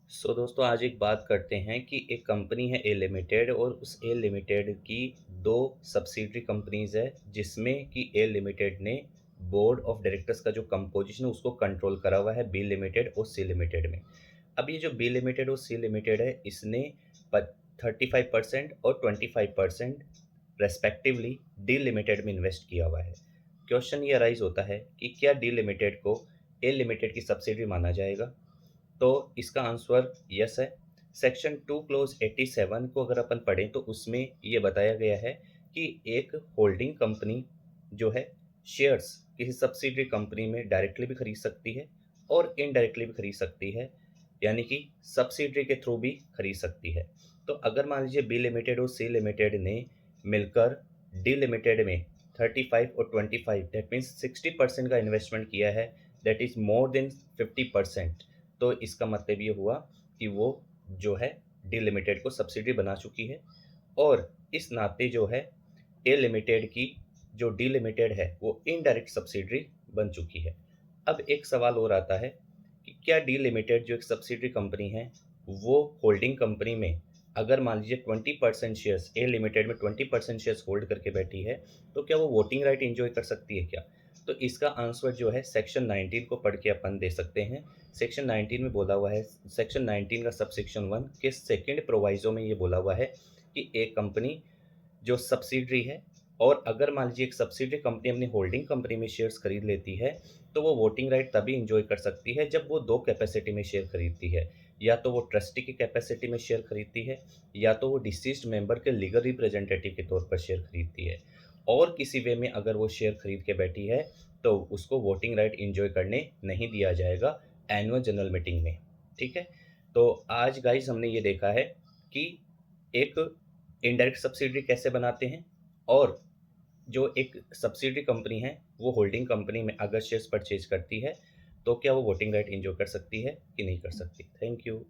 दोस्तों आज एक बात करते हैं कि एक कंपनी है ए लिमिटेड और उस ए लिमिटेड की दो सब्सिडरी कंपनीज है जिसमें कि ए लिमिटेड ने बोर्ड ऑफ डायरेक्टर्स का जो कंपोजिशन है उसको कंट्रोल करा हुआ है बी लिमिटेड और सी लिमिटेड में। अब ये जो बी लिमिटेड और सी लिमिटेड है इसने 35% और 25% रेस्पेक्टिवली डी लिमिटेड में इन्वेस्ट किया हुआ है। क्वेश्चन ये अराइज होता है कि क्या डी लिमिटेड को ए लिमिटेड की सब्सिडरी माना जाएगा। तो इसका आंसर यस है। सेक्शन 2 क्लोज 87 को अगर अपन पढ़ें तो उसमें ये बताया गया है कि एक होल्डिंग कंपनी जो है शेयर्स किसी सब्सिडरी कंपनी में डायरेक्टली भी खरीद सकती है और इनडायरेक्टली भी खरीद सकती है, यानी कि सब्सिडरी के थ्रू भी खरीद सकती है। तो अगर मान लीजिए बी लिमिटेड और सी लिमिटेड ने मिलकर डी लिमिटेड में 35 और 25 दैट मीन्स 60% का इन्वेस्टमेंट किया है, दैट इज मोर देन 50%। तो इसका मतलब ये हुआ कि वो जो है डी लिमिटेड को सब्सिडी बना चुकी है और इस नाते जो है ए लिमिटेड की जो डी लिमिटेड है वो इनडायरेक्ट सब्सिडरी बन चुकी है। अब एक सवाल और आता है कि क्या डी लिमिटेड जो एक सब्सिडरी कंपनी है वो होल्डिंग कंपनी में अगर मान लीजिए 20% शेयर्स ए लिमिटेड में 20% शेयर्स होल्ड करके बैठी है तो क्या वो वोटिंग राइट एंजॉय कर सकती है क्या। तो इसका आंसर जो है सेक्शन 19 को पढ़ के अपन दे सकते हैं। सेक्शन 19 में बोला हुआ है, सेक्शन 19 का सब सेक्शन 1 के सेकेंड प्रोवाइजो में ये बोला हुआ है कि एक कंपनी जो सब्सिडरी है और अगर मान लीजिए एक सब्सिडरी कंपनी अपनी होल्डिंग कंपनी में शेयर्स खरीद लेती है तो वो वोटिंग राइट तभी इंजॉय कर सकती है जब वो दो कैपेसिटी में शेयर खरीदती है। या तो वो ट्रस्टी की कैपेसिटी में शेयर खरीदती है या तो वो डिसीज्ड मेंबर के लीगल रिप्रेजेंटेटिव के तौर पर शेयर खरीदती है। और किसी वे में अगर वो शेयर खरीद के बैठी है तो उसको वोटिंग राइट इंजॉय करने नहीं दिया जाएगा एनुअल जनरल मीटिंग में। ठीक है। तो आज गाइज हमने ये देखा है कि एक इनडायरेक्ट सब्सिडी कैसे बनाते हैं और जो एक सब्सिडी कंपनी है वो होल्डिंग कंपनी में अगर शेयर्स परचेज करती है तो क्या वो वोटिंग राइट एंजॉय कर सकती है कि नहीं कर सकती। Thank you.